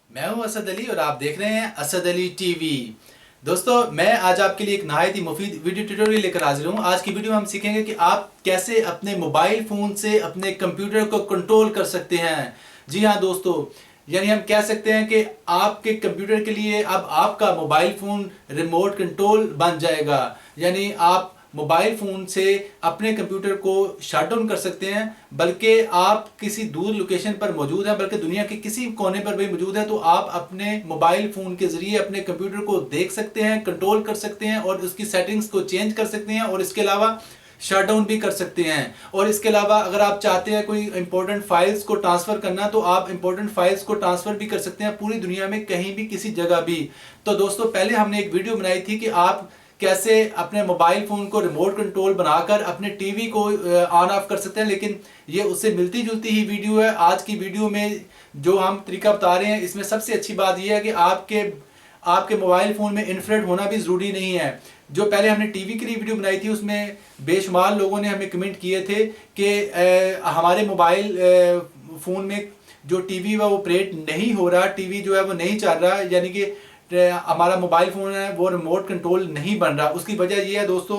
मैं हूं असद अली और आप देख रहे हैं असद अली टीवी। दोस्तों, मैं आज आपके लिए एक नहायत ही मुफीद वीडियो ट्यूटोरियल लेकर हाजिर हूं। आज की वीडियो में हम सीखेंगे कि आप कैसे अपने मोबाइल फ़ोन से अपने कंप्यूटर को कंट्रोल कर सकते हैं। जी हाँ दोस्तों, यानी हम कह सकते हैं कि आपके कंप्यूटर के लिए अब आपका मोबाइल फ़ोन रिमोट कंट्रोल बन जाएगा। यानी आप मोबाइल फ़ोन से अपने कंप्यूटर को शट डाउन कर सकते हैं, बल्कि आप किसी दूर लोकेशन पर मौजूद हैं, बल्कि दुनिया के किसी कोने पर भी मौजूद हैं, तो आप अपने मोबाइल फ़ोन के ज़रिए अपने कंप्यूटर को देख सकते हैं, कंट्रोल कर सकते हैं और उसकी सेटिंग्स को चेंज कर सकते हैं और इसके अलावा शट डाउन भी कर सकते हैं। और इसके अलावा अगर आप चाहते हैं कोई इंपॉर्टेंट फाइल्स को ट्रांसफ़र करना, तो आप इंपॉर्टेंट फाइल्स को ट्रांसफ़र भी कर सकते हैं पूरी दुनिया में कहीं भी किसी जगह भी। तो दोस्तों, पहले हमने एक वीडियो बनाई थी कि आप कैसे अपने मोबाइल फ़ोन को रिमोट कंट्रोल बनाकर अपने टीवी को ऑन ऑफ कर सकते हैं, लेकिन ये उससे मिलती जुलती ही वीडियो है। आज की वीडियो में जो हम तरीका बता रहे हैं, इसमें सबसे अच्छी बात यह है कि आपके मोबाइल फ़ोन में इंफ्रारेड होना भी ज़रूरी नहीं है। जो पहले हमने टीवी के लिए वीडियो बनाई थी, उसमें बेशुमार लोगों ने हमें कमेंट किए थे कि हमारे मोबाइल फ़ोन में जो टीवी है वो ऑपरेट नहीं हो रहा, टीवी जो है वो नहीं चल रहा, यानी कि हमारा मोबाइल फ़ोन है वो रिमोट कंट्रोल नहीं बन रहा। उसकी वजह ये है दोस्तों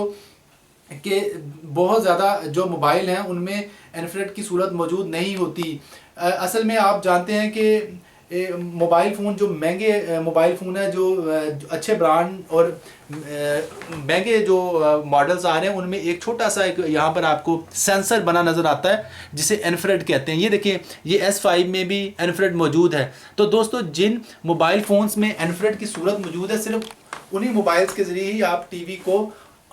कि बहुत ज़्यादा जो मोबाइल हैं उनमें इंफ्रारेड की सूरत मौजूद नहीं होती। असल में आप जानते हैं कि मोबाइल फ़ोन जो महंगे मोबाइल फ़ोन है, जो अच्छे ब्रांड और महंगे जो मॉडल्स आ रहे हैं, उनमें एक छोटा सा एक यहाँ पर आपको सेंसर बना नज़र आता है जिसे इंफ्रारेड कहते हैं। ये देखिए, ये S5 में भी इंफ्रारेड मौजूद है। तो दोस्तों, जिन मोबाइल फ़ोन्स में इंफ्रारेड की सूरत मौजूद है, सिर्फ उन्हीं मोबाइल्स के ज़रिए ही आप टीवी को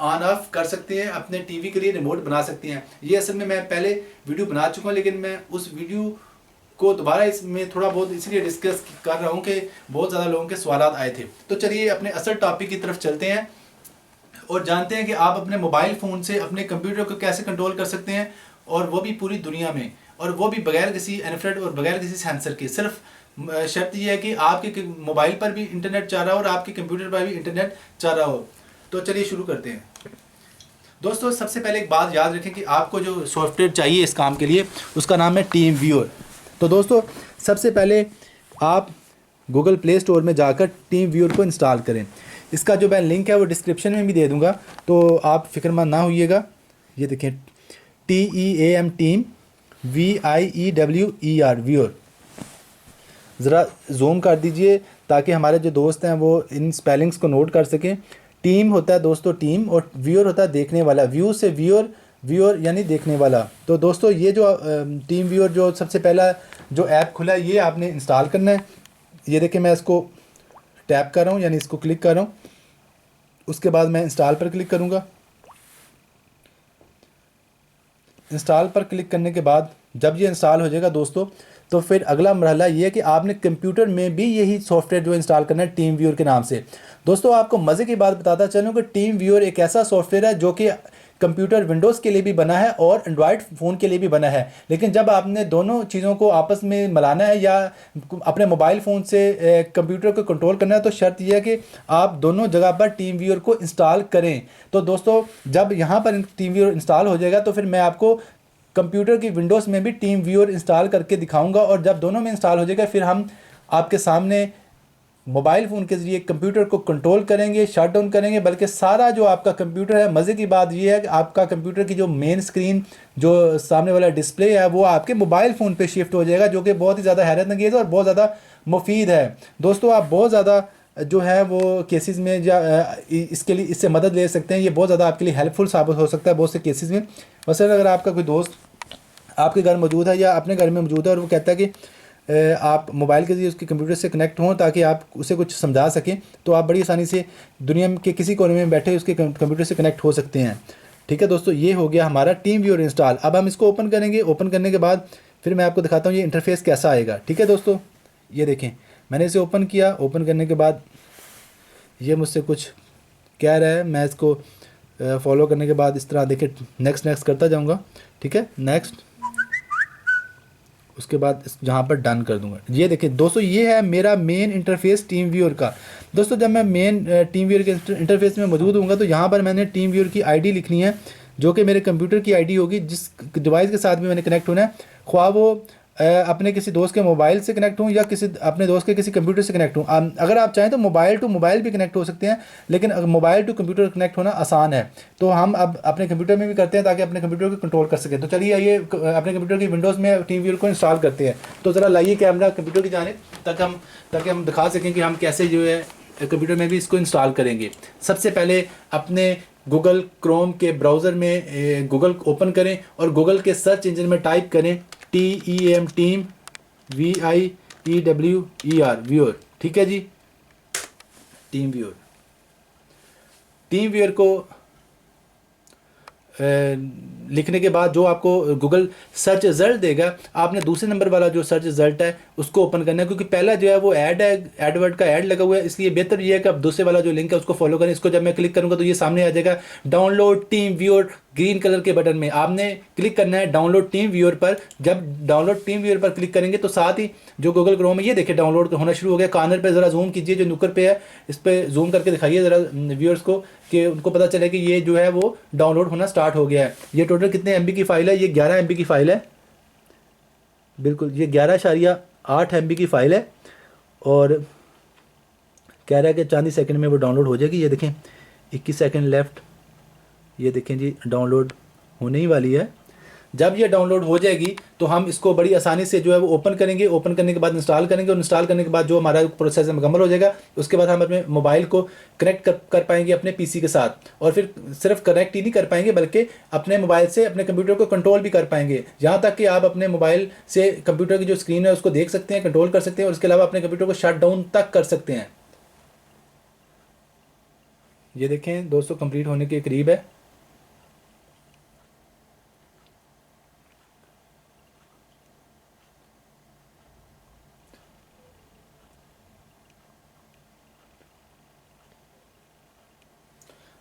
ऑन ऑफ कर सकते हैं, अपने टीवी के लिए रिमोट बना सकते हैं। ये असल में मैं पहले वीडियो बना चुका हूँ, लेकिन मैं उस वीडियो को दोबारा इसमें थोड़ा बहुत इसलिए डिस्कस कर रहा हूँ कि बहुत ज़्यादा लोगों के सवाल आए थे। तो चलिए अपने असल टॉपिक की तरफ चलते हैं और जानते हैं कि आप अपने मोबाइल फ़ोन से अपने कंप्यूटर को कैसे कंट्रोल कर सकते हैं, और वो भी पूरी दुनिया में, और वो भी बगैर किसी इंफ्रारेड और बगैर किसी सेंसर के। सिर्फ शर्त यह है कि आपके मोबाइल पर भी इंटरनेट चल रहा हो और आपके कंप्यूटर पर भी इंटरनेट चल रहा हो। तो चलिए शुरू करते हैं। दोस्तों, सबसे पहले एक बात याद रखें कि आपको जो सॉफ्टवेयर चाहिए इस काम के लिए, उसका नाम है टीम व्यूअर। तो दोस्तों, सबसे पहले आप गूगल प्ले स्टोर में जाकर टीम व्यूअर को इंस्टॉल करें। इसका जो मैं लिंक है वो डिस्क्रिप्शन में भी दे दूंगा, तो आप फिक्रमंद ना होइएगा। ये देखें, TEAM टीम VIEWER व्यूअर। ज़रा जूम कर दीजिए ताकि हमारे जो दोस्त हैं वो इन स्पेलिंग्स को नोट कर सकें। टीम होता है दोस्तों टीम, और व्यूअर होता है देखने वाला। व्यू से व्यूअर, व्यूअर यानी देखने वाला। तो दोस्तों, ये जो टीम व्यूअर जो सबसे पहला जो ऐप खुला है, ये आपने इंस्टॉल करना है। ये देखिए, मैं इसको टैप कर रहा हूँ, यानी इसको क्लिक कर रहा हूँ। उसके बाद मैं इंस्टॉल पर क्लिक करूँगा। इंस्टॉल पर क्लिक करने के बाद जब ये इंस्टॉल हो जाएगा दोस्तों, तो फिर अगला मरहला ये है कि आपने कंप्यूटर में भी यही सॉफ्टवेयर जो इंस्टॉल करना है टीम व्यूअर के नाम से। दोस्तों, आपको मज़े की बात बताता चलूँ कि टीम व्यूअर एक ऐसा सॉफ्टवेयर है जो कि कंप्यूटर विंडोज़ के लिए भी बना है और एंड्रॉयड फ़ोन के लिए भी बना है। लेकिन जब आपने दोनों चीज़ों को आपस में मिलाना है या अपने मोबाइल फ़ोन से कंप्यूटर को कंट्रोल करना है, तो शर्त यह है कि आप दोनों जगह पर टीम व्यूअर को इंस्टॉल करें। तो दोस्तों, जब यहाँ पर टीम व्यूअर इंस्टॉल हो जाएगा, तो फिर मैं आपको कंप्यूटर की विंडोज़ में भी टीम व्यूअर इंस्टॉल करके दिखाऊंगा। और जब दोनों में इंस्टॉल हो जाएगा, फिर हम आपके सामने मोबाइल फ़ोन के ज़रिए कंप्यूटर को कंट्रोल करेंगे, शट डाउन करेंगे। बल्कि सारा जो आपका कंप्यूटर है, मज़े की बात यह है कि आपका कंप्यूटर की जो मेन स्क्रीन, जो सामने वाला डिस्प्ले है, वो आपके मोबाइल फ़ोन पे शिफ्ट हो जाएगा, जो कि बहुत ही ज़्यादा हैरत अंगेज़ और बहुत ज़्यादा मुफीद है। दोस्तों, आप बहुत ज़्यादा जो है वो केसेस में या इसके लिए इससे मदद ले सकते हैं। ये बहुत ज़्यादा आपके लिए हेल्पफुल साबित हो सकता है बहुत से केसेस में। वैसे अगर आपका कोई दोस्त आपके घर मौजूद है या अपने घर में मौजूद है और वो कहता है कि आप मोबाइल के ज़रिए उसके कंप्यूटर से कनेक्ट हों ताकि आप उसे कुछ समझा सकें, तो आप बड़ी आसानी से दुनिया के किसी कोने में बैठे उसके कंप्यूटर से कनेक्ट हो सकते हैं। ठीक है दोस्तों, ये हो गया हमारा टीम व्यूअर इंस्टॉल। अब हम इसको ओपन करेंगे। ओपन करने के बाद फिर मैं आपको दिखाता हूँ ये इंटरफेस कैसा आएगा। ठीक है दोस्तों, ये देखें, मैंने इसे ओपन किया। ओपन करने के बाद ये मुझसे कुछ कह रहा है। मैं इसको फॉलो करने के बाद इस तरह देखिए नेक्स्ट नेक्स्ट करता जाऊँगा। ठीक है, नेक्स्ट। उसके बाद जहाँ पर डन कर दूंगा। ये देखिए दोस्तों, ये है मेरा मेन इंटरफेस टीम व्यूअर का। दोस्तों, जब मैं मेन टीम व्यूअर के इंटरफेस में मौजूद हूँगा, तो यहाँ पर मैंने टीम व्यूअर की आईडी लिखनी है, जो कि मेरे कंप्यूटर की आईडी होगी, जिस डिवाइस के साथ भी मैंने कनेक्ट होना है। ख्वाह वो अपने किसी दोस्त के मोबाइल से कनेक्ट हूँ या किसी अपने दोस्त के किसी कंप्यूटर से कनेक्ट हूँ। अगर आप चाहें तो मोबाइल टू मोबाइल भी कनेक्ट हो सकते हैं, लेकिन मोबाइल टू कंप्यूटर कनेक्ट होना आसान है। तो हम अब अपने कंप्यूटर में भी करते हैं ताकि अपने कंप्यूटर को कंट्रोल कर सकें। तो चलिए ये अपने कंप्यूटर की विंडोज़ में टीम व्यूअर को इंस्टॉल करते हैं। तो ज़रा लाइए कैमरा कंप्यूटर की जानिब, ताकि हम दिखा सकें कि हम कैसे जो है कंप्यूटर में भी इसको इंस्टॉल करेंगे। सबसे पहले अपने गूगल क्रोम के ब्राउज़र में गूगल ओपन करें और गूगल के सर्च इंजन में टाइप करें TEAM टीम VIEWER व्यूअर। ठीक है जी, टीम व्यूअर। टीम व्यूअर को लिखने के बाद जो आपको गूगल सर्च रिजल्ट देगा, आपने दूसरे नंबर वाला जो सर्च रिजल्ट है उसको ओपन करना है, क्योंकि पहला जो है वो ऐड है, एडवर्ड का ऐड लगा हुआ है, इसलिए बेहतर ये है कि आप दूसरे वाला जो लिंक है उसको फॉलो करें। इसको जब मैं क्लिक करूंगा तो ये सामने आ जाएगा download team viewer, green colour के बटन में आपने क्लिक करना है डाउनलोड टीम व्यूअर पर। जब डाउनलोड टीम व्यूअर पर क्लिक करेंगे तो साथ ही जो गूगल क्रोम है ये देखिए डाउनलोड होना शुरू हो गया। कॉर्नर पे ज़रा जूम कीजिए, जो नुकर पे है इस पर जूम करके दिखाइए ज़रा व्यूअर्स को, कि उनको पता चले कि ये जो है वो डाउनलोड होना स्टार्ट हो गया है। ये टोटल कितने MB की फ़ाइल है? ये 11 MB की फ़ाइल है। बिल्कुल, ये 11.8 MB की फ़ाइल है और कह रहा है कि चांदी सेकंड में वो डाउनलोड हो जाएगी। ये देखें 21 सेकंड लेफ़्ट, ये देखें जी डाउनलोड होने ही वाली है। जब ये डाउनलोड हो जाएगी तो हम इसको बड़ी आसानी से जो है वो ओपन करेंगे। ओपन करने के बाद इंस्टॉल करेंगे और इंस्टॉल करने के बाद जो हमारा प्रोसेस मुकम्मल हो जाएगा उसके बाद हम अपने मोबाइल को कनेक्ट कर पाएंगे अपने PC के साथ। और फिर सिर्फ कनेक्ट ही नहीं कर पाएंगे बल्कि अपने मोबाइल से अपने कंप्यूटर को कंट्रोल भी कर पाएंगे, यहाँ तक कि आप अपने मोबाइल से कंप्यूटर की जो स्क्रीन है उसको देख सकते हैं, कंट्रोल कर सकते हैं और इसके अलावा अपने कंप्यूटर को शट डाउन तक कर सकते हैं। ये देखें दोस्तों कंप्लीट होने के करीब है।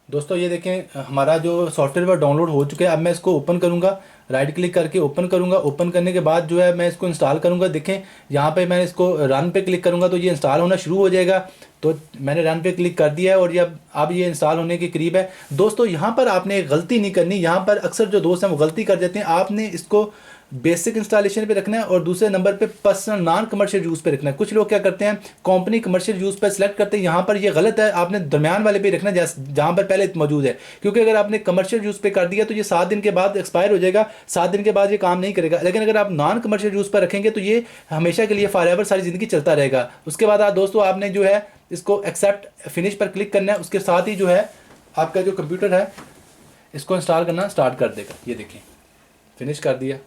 दोस्तों ये देखें हमारा जो सॉफ्टवेयर वो डाउनलोड हो चुका है। अब मैं इसको ओपन करूंगा, राइट क्लिक करके ओपन करूंगा। ओपन करने के बाद जो है मैं इसको इंस्टॉल करूंगा। देखें यहाँ पे मैं इसको रन पे क्लिक करूंगा तो ये इंस्टॉल होना शुरू हो जाएगा। तो मैंने रन पे क्लिक कर दिया है और ये अब ये इंस्टॉल होने के करीब है। दोस्तों यहाँ पर आपने एक गलती नहीं करनी, यहाँ पर अक्सर जो दोस्त हैं वो गलती कर देते हैं। आपने इसको बेसिक इंस्टॉलेशन पे रखना है और दूसरे नंबर पे पर्सनल नॉन कमर्शियल यूज़ पे रखना है। कुछ लोग क्या करते हैं कंपनी कमर्शियल यूज़ पे सिलेक्ट करते हैं, यहाँ पर ये गलत है। आपने दरमियान वाले पे रखना है जहाँ पर पहले मौजूद है, क्योंकि अगर आपने कमर्शियल यूज़ पे कर दिया तो ये 7 दिन के बाद एक्सपायर हो जाएगा, 7 दिन के बाद ये काम नहीं करेगा। लेकिन अगर आप नॉन कमर्शियल यूज़ पर रखेंगे तो ये हमेशा के लिए फॉरएवर सारी ज़िंदगी चलता रहेगा। उसके बाद दोस्तों आपने जो है इसको एक्सेप्ट फिनिश पर क्लिक करना है। उसके साथ ही जो है आपका जो कंप्यूटर है इसको इंस्टॉल करना स्टार्ट कर देगा। ये देखें फिनिश कर दिया।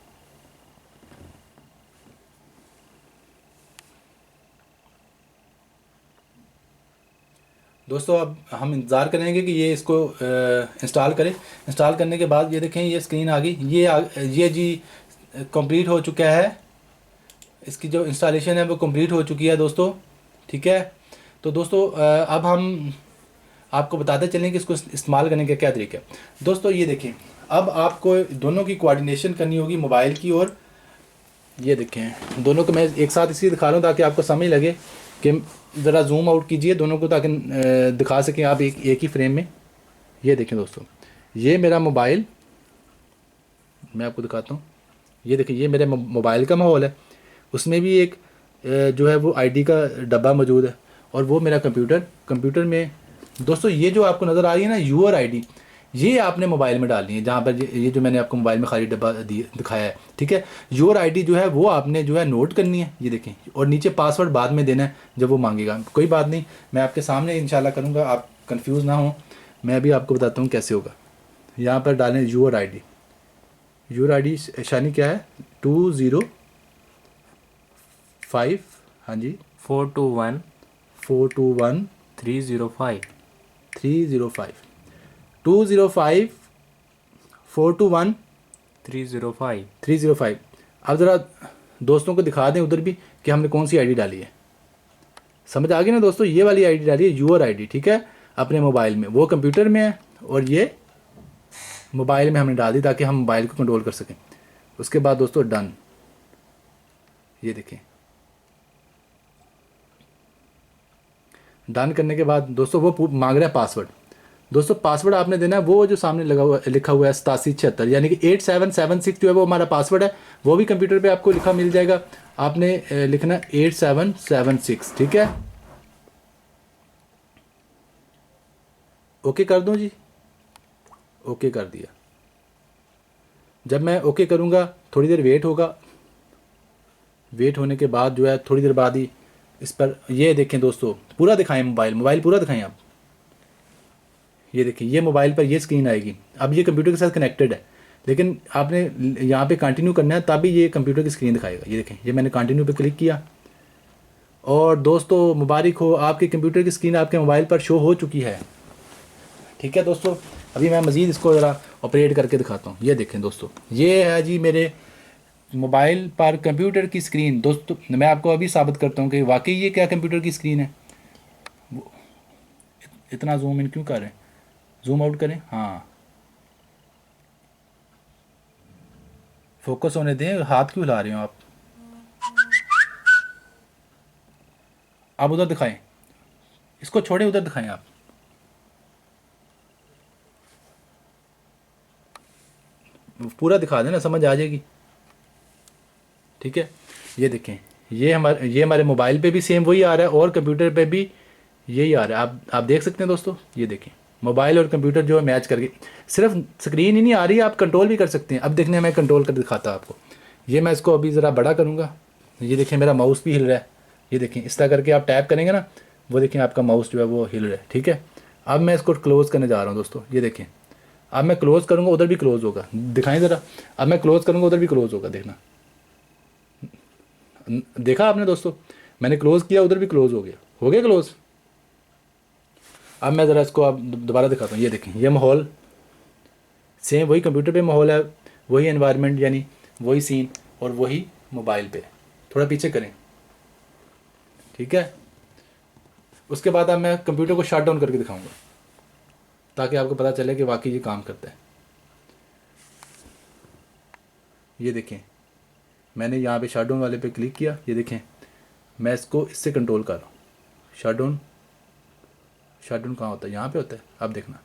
दोस्तों अब हम इंतज़ार करेंगे कि ये इसको इंस्टॉल करें। इंस्टॉल करने के बाद ये देखें ये स्क्रीन आ गई। ये जी कंप्लीट हो चुका है, इसकी जो इंस्टॉलेशन है वो कंप्लीट हो चुकी है दोस्तों। ठीक है, तो दोस्तों अब हम आपको बताते चलें कि इसको इस्तेमाल करने का क्या तरीका है। दोस्तों ये देखें अब आपको दोनों की कोऑर्डिनेशन करनी होगी मोबाइल की, और ये देखें दोनों को मैं एक साथ इसलिए दिखा रहा हूँ ताकि आपको समझ लगे कि ज़रा जूम आउट कीजिए दोनों को ताकि दिखा सकें आप एक ही फ्रेम में। ये देखें दोस्तों ये मेरा मोबाइल, मैं आपको दिखाता हूँ। ये देखें ये मेरे मोबाइल का माहौल है, उसमें भी एक जो है वो आईडी का डब्बा मौजूद है, और वो मेरा कंप्यूटर में दोस्तों ये जो आपको नज़र आ रही है ना यूअर आईडी, ये आपने मोबाइल में डालनी है, जहाँ पर ये जो मैंने आपको मोबाइल में खाली डब्बा दिखाया है। ठीक है, योर आईडी जो है वो आपने जो है नोट करनी है। ये देखें, और नीचे पासवर्ड बाद में देना है जब वो मांगेगा। कोई बात नहीं, मैं आपके सामने इंशाल्लाह करूँगा, आप कंफ्यूज ना हो। मैं अभी आपको बताता हूँ कैसे होगा। यहाँ पर डालें योर आईडी। योर आईडी शानी क्या है 205, हाँ जी 421 421 305 305 205 421 305। 305। अब ज़रा दोस्तों को दिखा दें उधर भी कि हमने कौन सी आईडी डाली है। समझ आ गई ना दोस्तों, ये वाली आईडी डाली है यूअर आईडी। ठीक है, अपने मोबाइल में, वो कंप्यूटर में है और ये मोबाइल में हमने डाल दी ताकि हम मोबाइल को कंट्रोल कर सकें। उसके बाद दोस्तों डन, ये देखें डन करने के बाद दोस्तों वो मांग रहा है पासवर्ड। दोस्तों पासवर्ड आपने देना है वो जो सामने लगा हुआ लिखा हुआ है 8776, यानी कि 8776 जो है वो हमारा पासवर्ड है। वो भी कंप्यूटर पे आपको लिखा मिल जाएगा। आपने लिखना 8776, ठीक है। ओके कर दूं जी? ओके कर दिया। जब मैं ओके करूँगा थोड़ी देर वेट होगा। वेट होने के बाद जो है थोड़ी देर बाद ही इस पर ये देखें दोस्तों, पूरा दिखाएं मोबाइल पूरा दिखाएं आप। ये देखिए ये मोबाइल पर ये स्क्रीन आएगी। अब ये कंप्यूटर के साथ कनेक्टेड है, लेकिन आपने यहाँ पे कंटिन्यू करना है तभी ये कंप्यूटर की स्क्रीन दिखाएगा। ये देखें, ये मैंने कंटिन्यू पे क्लिक किया और दोस्तों मुबारक हो, आपके कंप्यूटर की स्क्रीन आपके मोबाइल पर शो हो चुकी है। ठीक है दोस्तों, अभी मैं मज़ीद इसको ज़रा ऑपरेट करके दिखाता हूँ। ये देखें दोस्तों, ये है जी मेरे मोबाइल पर कंप्यूटर की स्क्रीन। दोस्तों मैं आपको अभी साबित करता हूँ कि वाकई ये क्या कंप्यूटर की स्क्रीन है। इतना जूम इन क्यों कर रहे हैं, जूम आउट करें, हाँ फोकस होने दें। हाथ क्यों हिला रहे हो आप? आप उधर दिखाएं, इसको छोड़े उधर दिखाएं आप। पूरा दिखा देना, समझ आ जाएगी। ठीक है, ये देखें, ये हमारे मोबाइल पे भी सेम वही आ रहा है और कंप्यूटर पे भी यही आ रहा है। आप देख सकते हैं दोस्तों, ये देखें मोबाइल और कंप्यूटर जो है मैच करके। सिर्फ स्क्रीन ही नहीं आ रही है, आप कंट्रोल भी कर सकते हैं। अब देखने मैं कंट्रोल कर दिखाता आपको। ये मैं इसको अभी ज़रा बड़ा करूँगा। ये देखें मेरा माउस भी हिल रहा है। ये देखें इस तरह करके आप टैप करेंगे ना, वो देखें आपका माउस जो है वो हिल रहा है। ठीक है, अब मैं इसको क्लोज़ करने जा रहा हूँ दोस्तों। ये देखें, अब मैं क्लोज़ करूँगा उधर भी क्लोज़ होगा, दिखाएं ज़रा। अब मैं क्लोज़ करूँगा उधर भी क्लोज़ होगा, देखना। देखा आपने दोस्तों, मैंने क्लोज़ किया उधर भी क्लोज़ हो गया क्लोज़। अब मैं ज़रा इसको आप दोबारा दिखाता हूँ। ये देखें, ये माहौल सेम वही कंप्यूटर पे माहौल है, वही एनवायरनमेंट यानी वही सीन और वही मोबाइल पे। थोड़ा पीछे करें, ठीक है। उसके बाद अब मैं कंप्यूटर को शट डाउन करके दिखाऊंगा ताकि आपको पता चले कि वाकई ये काम करता है। ये देखें, मैंने यहाँ पे शट डाउन वाले पे क्लिक किया। ये देखें मैं इसको इससे कंट्रोल कर रहा हूँ। शट डाउन कहाँ होता है? यहाँ पे होता है। अब देखना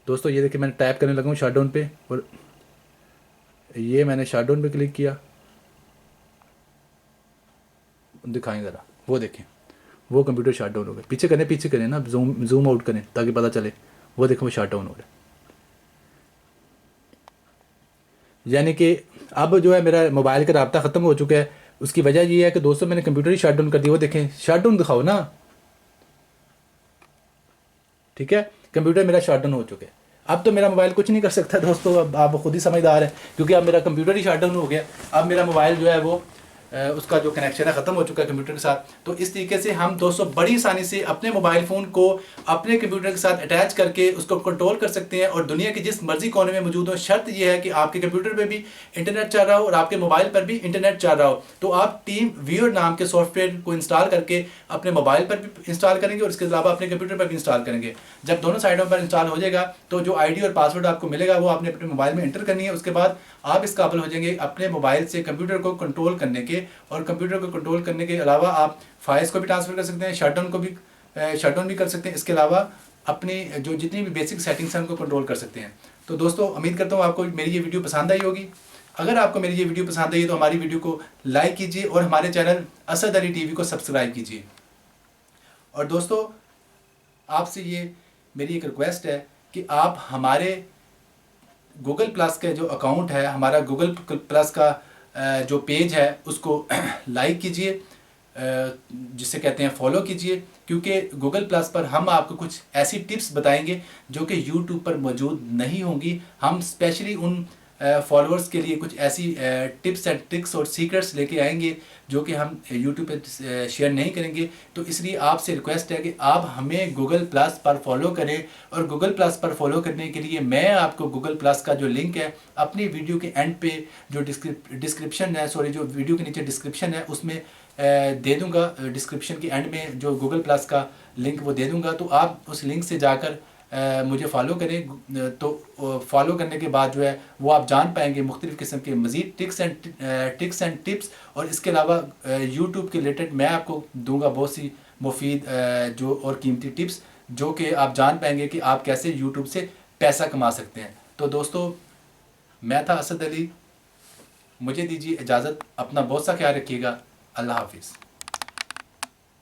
दोस्तों, ये देखिए मैंने टैप करने लगा हूँ शट डाउन पे और ये मैंने शट डाउन पे क्लिक किया। दिखाएं ज़रा, वो देखें वो कंप्यूटर शट डाउन हो गया। पीछे करें ना, जूम आउट करें ताकि पता चले। वो देखो वो शट डाउन हो रहा है। यानी कि अब जो है मेरा मोबाइल का राब्ता ख़त्म हो चुका है। उसकी वजह ये है कि दोस्तों मैंने कंप्यूटर ही शट डाउन कर दिया। वो देखें शट डाउन दिखाओ ना। ठीक है, कंप्यूटर मेरा शट डाउन हो चुका है। अब तो मेरा मोबाइल कुछ नहीं कर सकता दोस्तों। अब आप खुद ही समझदार हैं, क्योंकि अब मेरा कंप्यूटर ही शट डाउन हो गया। अब मेरा मोबाइल जो है वो उसका जो कनेक्शन है ख़त्म हो चुका है कंप्यूटर के साथ। तो इस तरीके से हम दोस्तों बड़ी आसानी से अपने मोबाइल फ़ोन को अपने कंप्यूटर के साथ अटैच करके उसको कंट्रोल कर सकते हैं और दुनिया के जिस मर्जी कोने में मौजूद हो। शर्त यह है कि आपके कंप्यूटर पे भी इंटरनेट चल रहा हो और आपके मोबाइल पर भी इंटरनेट चल रहा हो। तो आप टीम व्यूअर नाम के सॉफ्टवेयर को इंस्टॉल करके अपने मोबाइल पर भी इंस्टॉल करेंगे और इसके अलावा अपने कंप्यूटर पर भी इंस्टॉल करेंगे। जब दोनों साइडों पर इंस्टॉल हो जाएगा तो जो आईडी और पासवर्ड आपको मिलेगा वो आपने अपने मोबाइल में एंटर करनी है। उसके बाद आप इस काबिल हो जाएंगे अपने मोबाइल से कंप्यूटर को कंट्रोल करने के। और कंप्यूटर को कंट्रोल करने के अलावा आप फाइल्स को भी ट्रांसफ़र कर सकते हैं, शट डाउन भी कर सकते हैं। इसके अलावा अपनी जो जितनी भी बेसिक सेटिंग्स हैं उनको कंट्रोल कर सकते हैं। तो दोस्तों उम्मीद करता हूँ आपको मेरी ये वीडियो पसंद आई होगी। अगर आपको मेरी ये वीडियो पसंद आई तो हमारी वीडियो को लाइक कीजिए और हमारे चैनल असद अली टीवी को सब्सक्राइब कीजिए। और दोस्तों आपसे ये मेरी एक रिक्वेस्ट है कि आप हमारे गूगल प्लस का जो अकाउंट है, हमारा गूगल प्लस का जो पेज है उसको लाइक कीजिए, जिसे कहते हैं फॉलो कीजिए। क्योंकि गूगल प्लस पर हम आपको कुछ ऐसी टिप्स बताएंगे जो कि यूट्यूब पर मौजूद नहीं होंगी। हम स्पेशली उन फॉलोअर्स के लिए कुछ ऐसी टिप्स एंड ट्रिक्स और सीक्रेट्स लेके आएंगे जो कि हम यूट्यूब पे शेयर नहीं करेंगे। तो इसलिए आपसे रिक्वेस्ट है कि आप हमें गूगल प्लस पर फॉलो करें। और गूगल प्लस पर फॉलो करने के लिए मैं आपको गूगल प्लस का जो लिंक है अपनी वीडियो के एंड पे जो डिस्क्रिप्शन है, जो वीडियो के नीचे डिस्क्रिप्शन है उसमें दे दूँगा। डिस्क्रिप्शन के एंड में जो गूगल प्लस का लिंक वो दे दूँगा। तो आप उस लिंक से जाकर मुझे फॉलो करें। तो फॉलो करने के बाद जो है वो आप जान पाएंगे मुख्तलिफ़ किस्म के मज़ीद ट्रिक्स एंड टिप्स। और इसके अलावा यूट्यूब के रिलेटेड मैं आपको दूंगा बहुत सी मुफीद जो और कीमती टिप्स जो कि आप जान पाएंगे कि आप कैसे यूट्यूब से पैसा कमा सकते हैं। तो दोस्तों, मैं था असद अली, मुझे दीजिए इजाज़त। अपना बहुत सा ख्याल रखिएगा। अल्लाह हाफिज़।